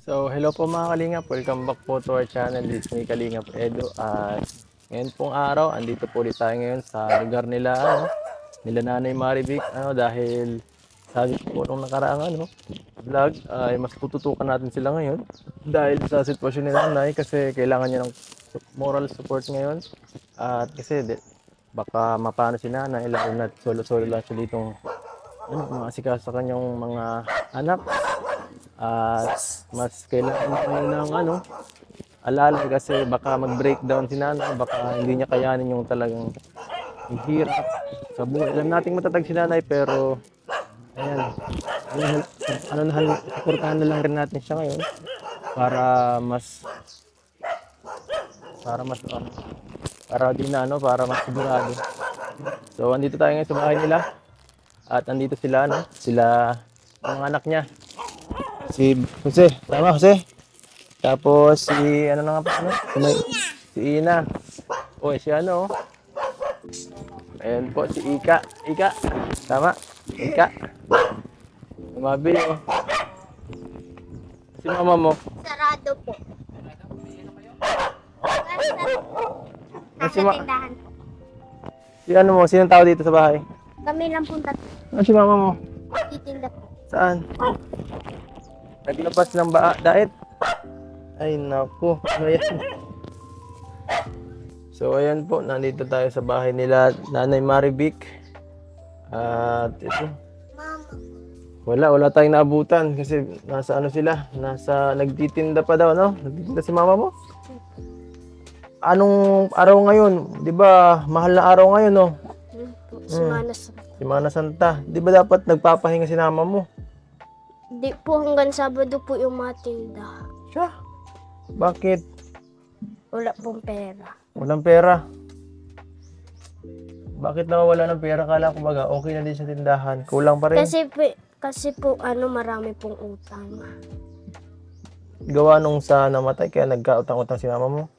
So, hello po mga Kalingap. Welcome back po to our channel. It's me, Kalingap Edo. At ngayon pong araw, andito po ulit tayo ngayon sa lugar nila, nila Nanay Marivic. Dahil sabi ko po nung nakaraang vlog, ay mas tututukan natin sila ngayon. Dahil sa sitwasyon ni Nanay, kasi kailangan niya ng moral support ngayon. At kasi baka mapano si Nanay, lalo na solo-solo lang siya ditong mga asikaso sa kanyang mga anak. At mas kailangan niya ng alala kasi baka mag-breakdown si Nanay, baka hindi niya kayanin yung talagang hirap sa buhay. Alam nating matatag si Nanay pero ayan, suportahan na lang rin natin siya ngayon para mas para mas sigurado. So andito tayo ngayon sa bahay nila at andito sila sila mga anak niya. Si Jose, tama Jose. Tapos si si Ina. Oy, si Ayan po si Ika. Ika. Tama? Ika. Tumabi Si mama mo. Sarado po. Si Nasa tindahan po. Si sinong tao dito sa bahay? Kami lang po tatlo. Si mama mo. Titinda po. Saan? Naglabas ng daet. Ay naku, ano yan? So ayan po, nandito tayo sa bahay nila Nanay Marivic. At ito, wala tayong naabutan kasi nasa sila, nagtitinda pa daw, nagtitinda si mama mo. Anong araw ngayon? 'Di ba mahal na araw ngayon, no? Semana Santa. 'Di ba dapat nagpapahinga si mama mo? Di po, hanggang Sabado po yung matinda. Siya? Bakit? Wala pong pera. Walang pera. Bakit nawawala ng pera? Kala ko baga okay na din sa tindahan. Kulang pa rin. Kasi po marami pong utang. Gawa nung sa namatay kaya nagkautang-utang si mama mo.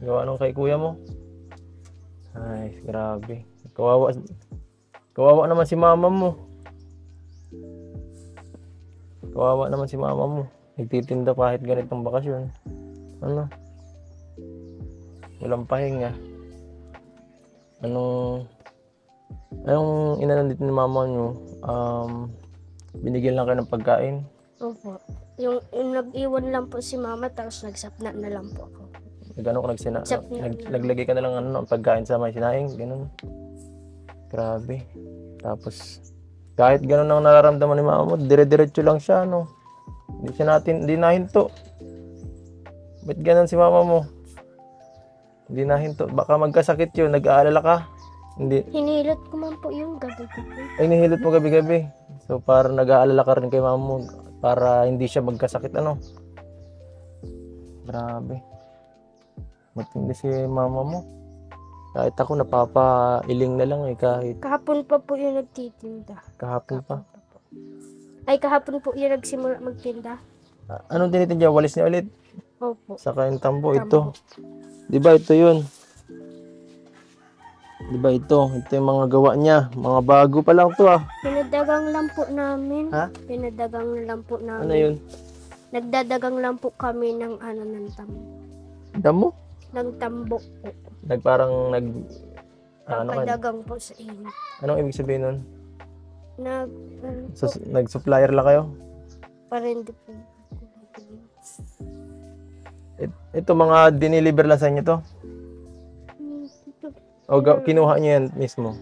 Gawa nung kay kuya mo. Ay, grabe. Kawawa naman si mama mo. Kawawa naman si mama mo. Nagtitinda kahit ganitong bakasyon. Walang pahinga. Anong inanandito ni mama nyo? Binigyan lang kayo ng pagkain? Opo. Yung nag-iwan lang po si mama tapos nagsapna na lang po ako. Naglagay ka na lang ng pagkain sa may sinaing? Ganun. Grabe. Tapos kahit ganun ang nararamdaman ni mama mo, dire-diretso lang siya, Hindi nahinto. Ba't ganun si mama mo? Hindi nahinto. Baka magkasakit yun, nag-aalala ka. Hindi. Hinilot ko man po yung gabi-gabi. Ay, nahilot mo gabi-gabi. So, para nag-aalala ka rin kay mama mo, para hindi siya magkasakit, Grabe. Matindi si mama mo. Kahit ako napapailing na lang kahit. Kahapon pa po yung nagtitinda. Kahapon pa? Ay, kahapon po yung nagsimula magtinda. Anong tinitinda? Walis niya ulit? Opo. Saka yung tambo. Ito. Di ba ito yun? Di ba ito? Ito yung mga gawa niya. Mga bago pa lang to Pinadagang lang po namin. Ha? Pinadagang lang po namin. Ano yun? Nagdadagang lang po kami ng ng tambo. Damo? Ng tambo po. Pagdagang po sa inyo. Anong ibig sabihin nun? Nag-supplier lang kayo? Parindi po. Ito mga diniliver lang sa inyo to? O kinuha niyo yan mismo?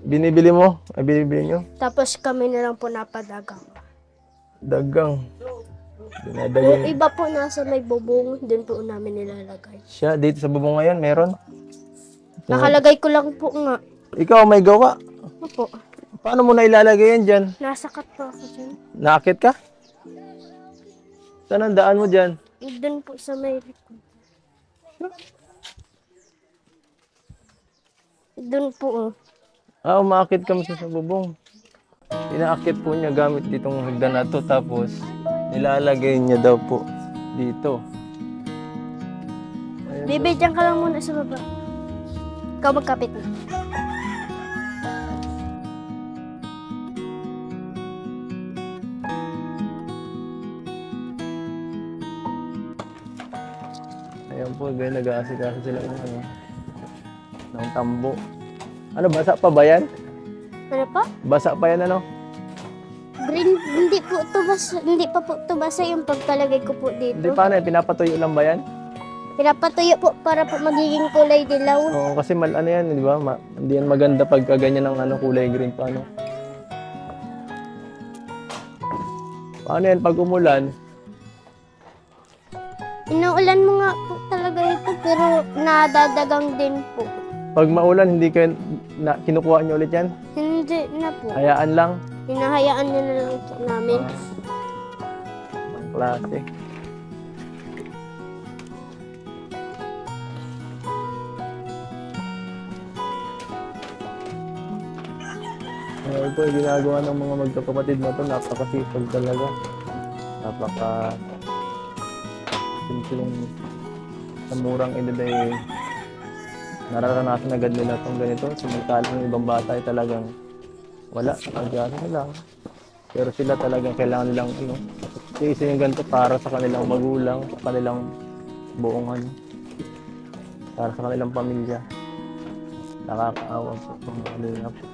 Binibili mo? Ay binibili nyo? Tapos kami na lang po napadagang. Dagang. Yung iba po nasa may bubong, din po namin nilalagay. Siya, dito sa bubong ngayon, meron? Nakalagay ko lang po nga. Ikaw may gawa? Opo. Paano mo na ilalagay yan dyan? Nasakat po ako dyan. Naakit ka? Saan ang daan mo dyan? Doon po sa may likod. Doon po Umaakit ka sa bubong. Inaakit po niya gamit ditong hagdan na to, tapos nilalagay niya daw po dito. Bibi, dyan ka lang muna sa baba. Ikaw magkapit na. Ayan po, ganyan nag-aasikaso sila ng ano, ng tambo. Ano, basa pa ba yan? Ano po? Basa pa yan ano? Green, hindi po ito basa, hindi pa po ito basa yung pagkalagay ko po Hindi, dito. paano yan? Pinapatuyo lang ba yan? Pinapatuyo po para po magiging kulay dilaw. Oo, kasi ano yan, di ba? Hindi yan maganda pagka ganyan ng ano, kulay green pa, ano? Paano yan pag umulan? Inuulan mo nga po talaga ito pero nadadagang din po. Pag maulan, hindi kayo kinukuha niyo ulit yan? Hindi na po. Hayaan lang. Hinahayaan niya na lang po namin. Ang klase. Ngayon po, yung ginagawa ng mga magkakapatid na ito, napakasipag talaga. Napaka simpleng sa murang edad ay nararanasan agad nila itong ganito. Samantalang yung ibang bata ay talagang wala, nagyari na lang. Pero sila talagang kailangan nilang isa yung ganito para sa kanilang magulang, sa kanilang buong para sa kanilang pamilya. Nakakaawa po itong kanila po.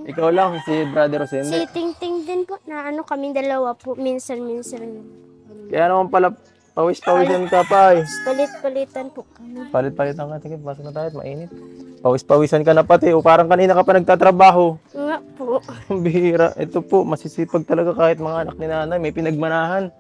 Ikaw lang, si Brother Rosende. Si Ting din po na kaming dalawa po minsan-minsan. Kaya naman pala, pawis-pawisan ka pa eh. Palit-palitan po kami. Palit-palitan ka, sige, pasok na tayo, mainit. Pawis-pawisan ka na pati, o parang kanina ka pa nagtatrabaho. Nga po. Ang bihira, ito po, masisipag talaga kahit mga anak ni nanay, may pinagmanahan.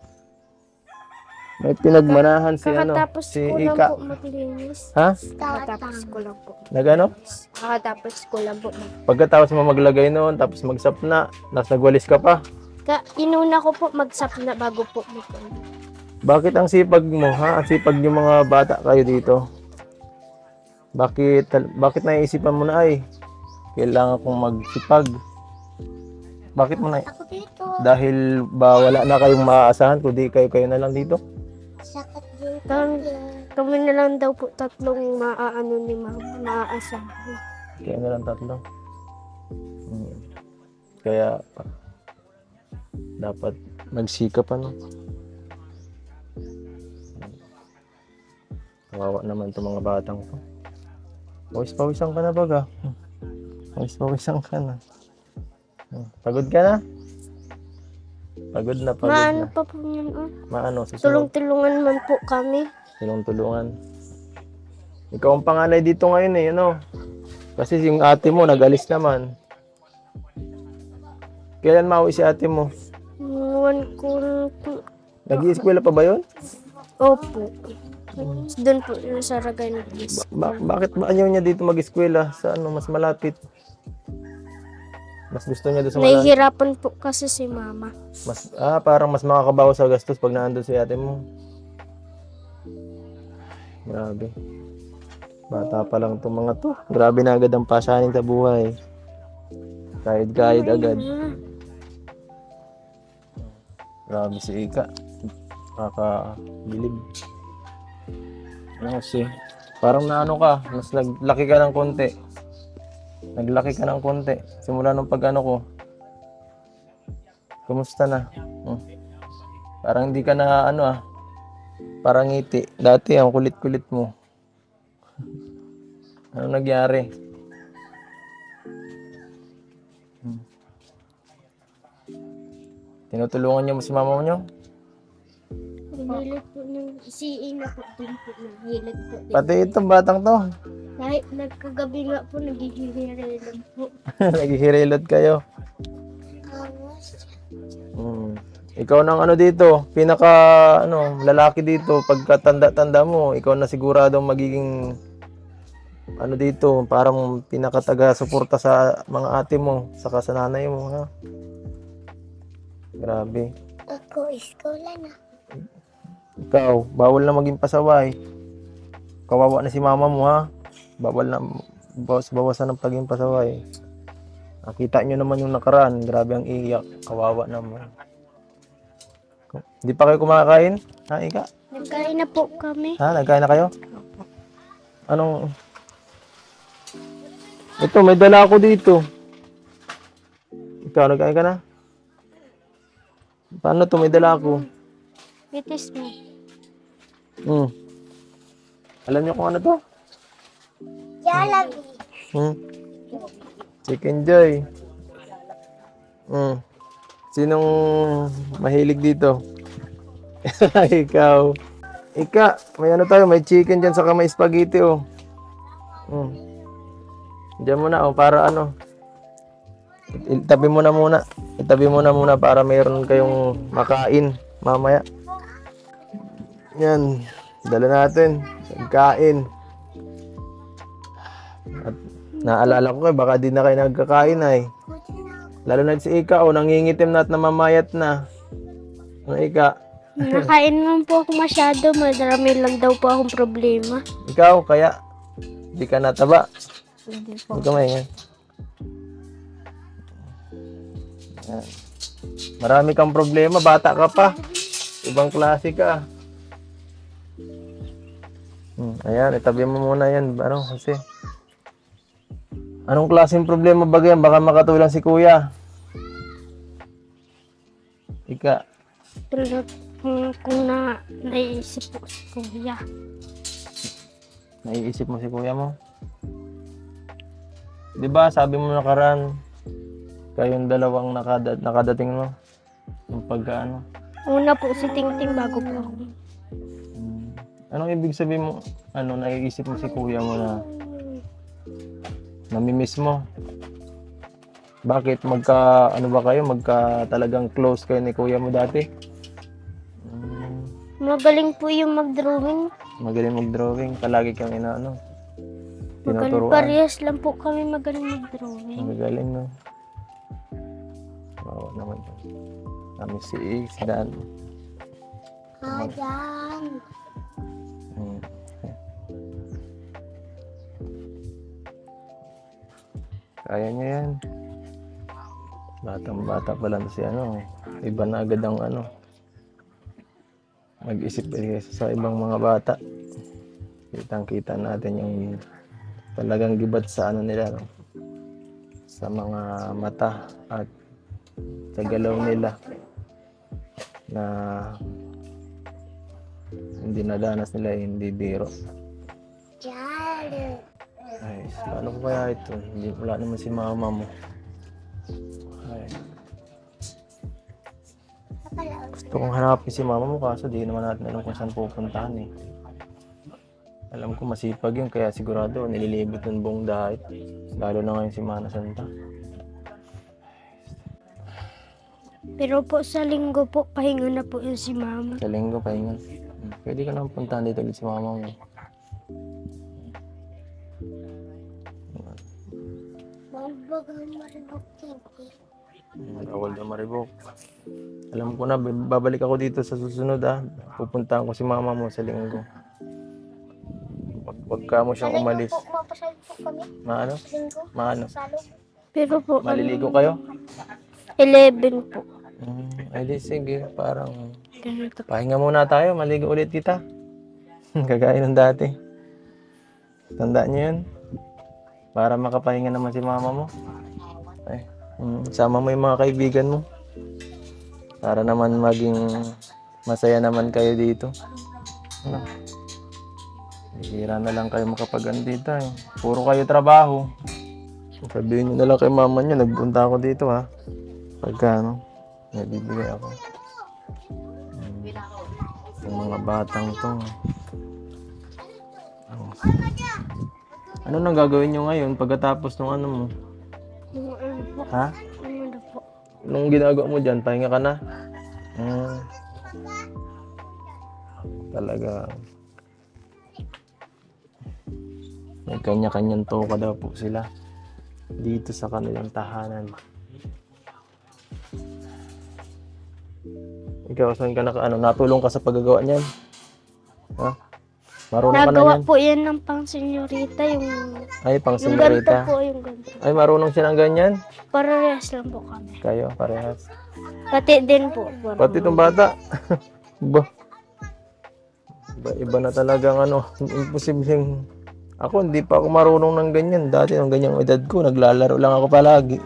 May pinagmanahan si Kakatapos si ko lang Ika. po maglinis. Ha? Kakatapos ko lang po. Nagano? Kakatapos ko lang po. Pagkatapos mo maglagay noon, tapos magsapna, tapos nagwalis ka pa. Inuna ko po magsapna bago po mag-ano. Bakit ang sipag mo, ha? Ang sipag yung mga bata kayo dito. Bakit naiisipan mo na ay kailangan kong magsipag? Bakit mo na? Ako dito. Dahil ba wala na kayong maaasahan kundi kayo na lang dito? Sakit dito. Kami na lang daw po tatlong maaano ni mama, maaasahan. Kaya na lang tatlo. Kaya dapat magsikap ano. Kawawa naman itong mga batang to. Pawis-pawisan ka na baga. Pawis-pawisan ka na. Pagod ka na? Pagod na. Maano pa po yun, Maano? Susunod. Tulong-tulungan man po kami. Tulungan. Ikaw ang panganay dito ngayon eh, Kasi yung ate mo, nag-alis naman. Kailan mauwi si ate mo? Iwan ko po. Nag-i-eskwela pa ba yun? Opo. Doon po sa Ragay na Police. Bakit ba ayaw niya dito mag-eskwela sa mas malapit? Mas gusto niya doon sa malapit? Nahihirapan po kasi si mama. Parang mas makakabawas sa gastos pag naandun si ate mo. Grabe. Bata pa lang itong mga to. Grabe na agad ang pasanin sa buhay. Kahit agad. Grabe si Ika. Nakakabilib. Kasi parang naano ka, mas naglaki ka ng konti. Simula nung pag-ano ko. Kumusta na? Parang hindi ka na parang ngiti. Dati ang kulit-kulit mo. Ano nangyari? Tinutulungan niyo mo si mama niyo? Hinilit po ng si Ina po din po. Hinilit po din. Pati itong batang to. Kahit nagkagabi nga po, naghihihirelan po. Naghihirilot kayo. Ikaw nang dito, pinaka lalaki dito, pagka tanda mo, ikaw na siguradong magiging dito, parang pinakataga-suporta sa mga ate mo, saka sa nanay mo, ha? Grabe. Ako, iskola na. Ikaw, bawal na maging pasaway. Kawawa na si mama mo, ha? Bawal na, bawasan ng pagiging pasaway. Nakita nyo naman yung nakaraan, grabe ang iyak, kawawa naman. Hindi pa kayo kumakain? Ika? Nagkain na po kami. Nagkain na kayo? Ito, may dala ako dito. Ikaw, nagkain ka na? Paano to? May dala ako. Bitis mo. Alam niyo kung ano to? Jollibee. Chicken Joy. Sinong mahilig dito? Ikaw. Ika, may ano tayo, may chicken dyan saka may spaghetti oh. Diyan muna oh, para ano. Itabi mo na muna. Itabi mo na muna para mayroon kayong makain mamaya. Yan, dala natin. Kain. At naalala ko baka di na kayo nagkakain ay. Lalo na si Ika oh, nangingitim na at namamayat na. Ano Ika? Nakain naman po ako masyado. Marami lang daw po akong problema. Ikaw, kaya di ka nataba. Hindi po. Huwag ka maingay. Yan. Marami kang problema, bata ka pa. Ibang klase ka. Ayan, itabi mo muna yan. Ano, kasi anong klaseng problema ba yan? Baka makatulong si kuya. Ika. Pero kung naiisip po si kuya. Naiisip mo si kuya mo? Di ba sabi mo nakaraan, kayong dalawang nakadating mo? Yung pagkaano? Una po si Tingting bago po ako. Anong ibig sabihin mo? Ano, naiisip mo si kuya mo na namimiss mo? Bakit? Ano ba kayo? Talagang close kayo ni kuya mo dati? Magaling po yung mag-drawing. Magaling mag-drawing. Palagi kang inaano. Magaling, Tinuturuan. parehas lang po kami magaling mag-drawing. Magaling, no? Oo naman. Kami si Dan. Ayan. Kaya niya yan. Batang-bata pa lang si ano. Iba na agad ang ano. Mag-isip sa ibang mga bata. Kitang-kita natin yung talagang gibat sa ano nila. No? Sa mga mata at sa galaw nila. Na hindi nadanas nila, hindi biro. Ay, paano ko kaya ito? Hindi, wala naman si mama mo. Ay. Gusto kong hanapin si mama mo kaso di naman natin alam kung saan pupuntahan eh. Alam ko masipag yun kaya sigurado nililibot ng buong dahit. Lalo na ngayon si Mana Santa. Pero po sa linggo po, pahinga na po yun si mama. Sa linggo pahinga. Pwede ka naman puntahan dito ulit si mama mo. Bawal na maribok. Alam ko na, babalik ako dito sa susunod ah. Pupuntahan ko si mama mo sa linggo. Wag ka mo siyang umalis. Mapasal po kami. Maano? Maano? Pero po, Maliligo kayo? 11 po. Ay di sige, parang Ganito. pahinga muna tayo, maligo ulit kita. Kagaya ng dati. Tandaan niyo yun? Para makapahinga naman si mama mo. Ay, sama mo yung mga kaibigan mo. Para naman maging masaya naman kayo dito. Ano? Hihira na lang kayo makapag-andita eh. Puro kayo trabaho. Sabihin nyo na lang kay mama nyo, nagpunta ako dito ha. Pagka ano, nabibigay ako. Yung mga batang to. Ano nang gagawin nyo ngayon pagkatapos ng ano mo? Ha? Ano po? Anong ginagawa mo dyan? Pahinga ka na? Talaga. May kanya-kanyang toka daw po sila. Dito sa kanilang tahanan. Ikaw, saan ka natulong ka sa paggagawa niyan? Ha? Marunong ka na Nagawa yan? po yan ng pang senyorita, yung Ay, pang ganito senyorita. po, yung ganito. Ay, marunong siya ng ganyan? Parehas lang po kami. Kayo, parehas. Pati din po. Pati itong bata. Iba na talagang imposibleng Ako, hindi pa ako marunong ng ganyan. Dati, ng ganyang edad ko, naglalaro lang ako palagi.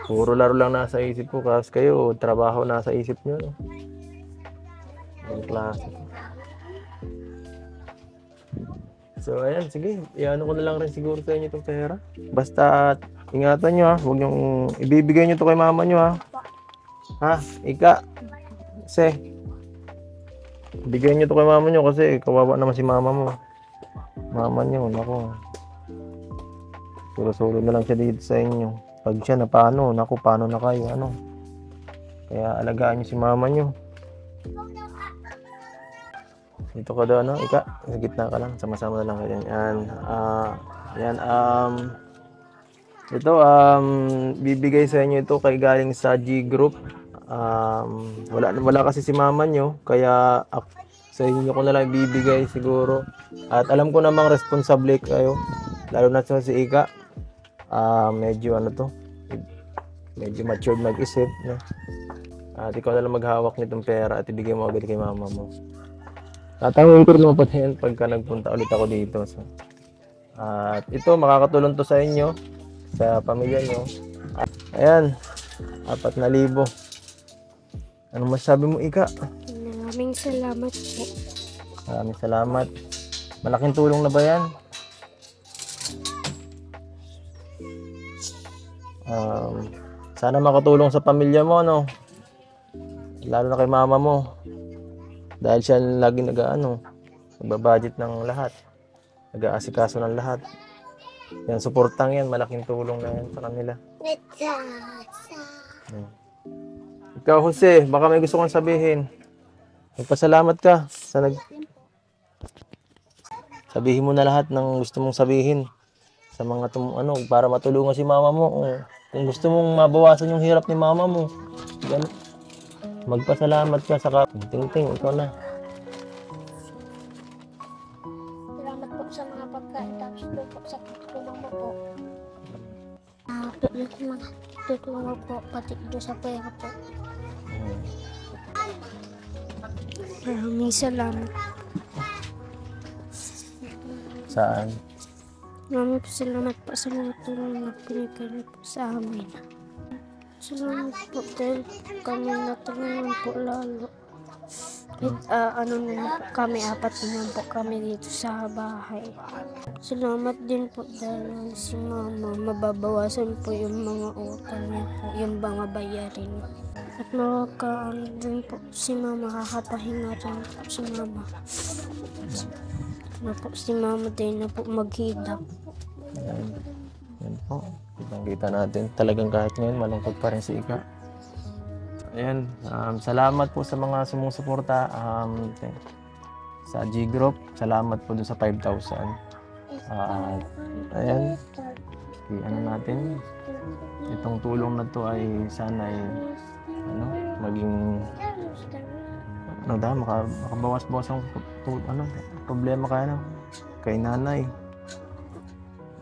Puro laro lang nasa isip ko. Kasi kayo, trabaho nasa isip nyo. No? Ang klase. So, ayan, sige. Iano ko na lang rin siguro sa inyo itong pera. Basta, ingatan nyo ha. Huwag nyo, ibibigay nyo to kay mama nyo ha. Ha? Ika. Kasi, bigyan nyo to kay mama nyo kasi kawawa naman si mama mo. Mama nyo, naku. Suro-suro na lang siya dito sa inyo. Pag siya na paano, naku, paano na kayo, ano. Kaya alagaan nyo si mama nyo. Dito ka daw, no? Ika, sa gitna ka lang. Sama-sama na lang kayo. Yan. Yan, ito, bibigay sa inyo ito kay galing sa G Group. Wala kasi si mama nyo, kaya sa inyo ko na lang bibigay siguro. At alam ko namang responsable kayo, lalo na sa si Ika. Medyo ano to, medyo matured mag-isip, no? At ikaw na lang maghawak nitong pera at ibigay mo agad kay mama mo. Tatawin ko rin naman po yan pagka nagpunta ulit ako dito. So, at ito, makakatulong to sa inyo, sa pamilya nyo. Ayan, 4,000. Anong masasabi mo, Ika? Maraming salamat po. Maraming salamat. Malaking tulong na ba yan? Sana makatulong sa pamilya mo, no? Lalo na kay mama mo. Dahil siya lagi nagbabudget ng lahat. Nag-aasikaso ng lahat. Yan, suportang yan. Malaking tulong na yan sa kanila. Ikaw, Jose, baka may gusto kong sabihin. Magpasalamat ka sa sabihin mo na lahat ng gusto mong sabihin sa mga para matulungan si mama mo. Kung gusto mong mabawasan yung hirap ni mama mo, magpasalamat ka sa Ting-Ting, ikaw na. Salamat po sa mga pagkain. Tapos po sa tutulong mo po. Tutulong po pati doon sa pera po. Maraming salamat. Saan? Maraming salamat po sa mga tulong na pinigay po sa amin. Salamat po dahil kami natulungan po lalo. At kami, 4 naman po kami dito sa bahay. Salamat din po dahil si mama mababawasan po yung mga utang niya po, yung mga bayarin. At din po si mama, kakapahinga rin po si mama. Po si mama din na po maghidap. Yan po. Kita natin. Talagang kahit ngayon, malungkot pa rin si Ika. Ayan. Salamat po sa mga sumusuporta sa G Group. Salamat po doon sa 5,000. Ayan. Natin. Itong tulong na to ay sana ay maging makabawas-bawas ang problema kay nanay.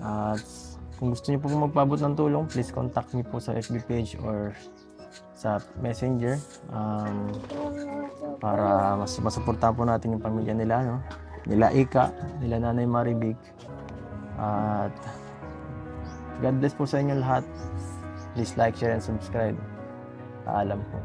At kung gusto niyo po magpaabot ng tulong, please contact me po sa FB page or sa Messenger para mas masuportahan po natin yung pamilya nila, no? Nila Ika, nila Nanay Maribig. At God bless po sa inyo lahat. Please like, share, and subscribe. Paalam po.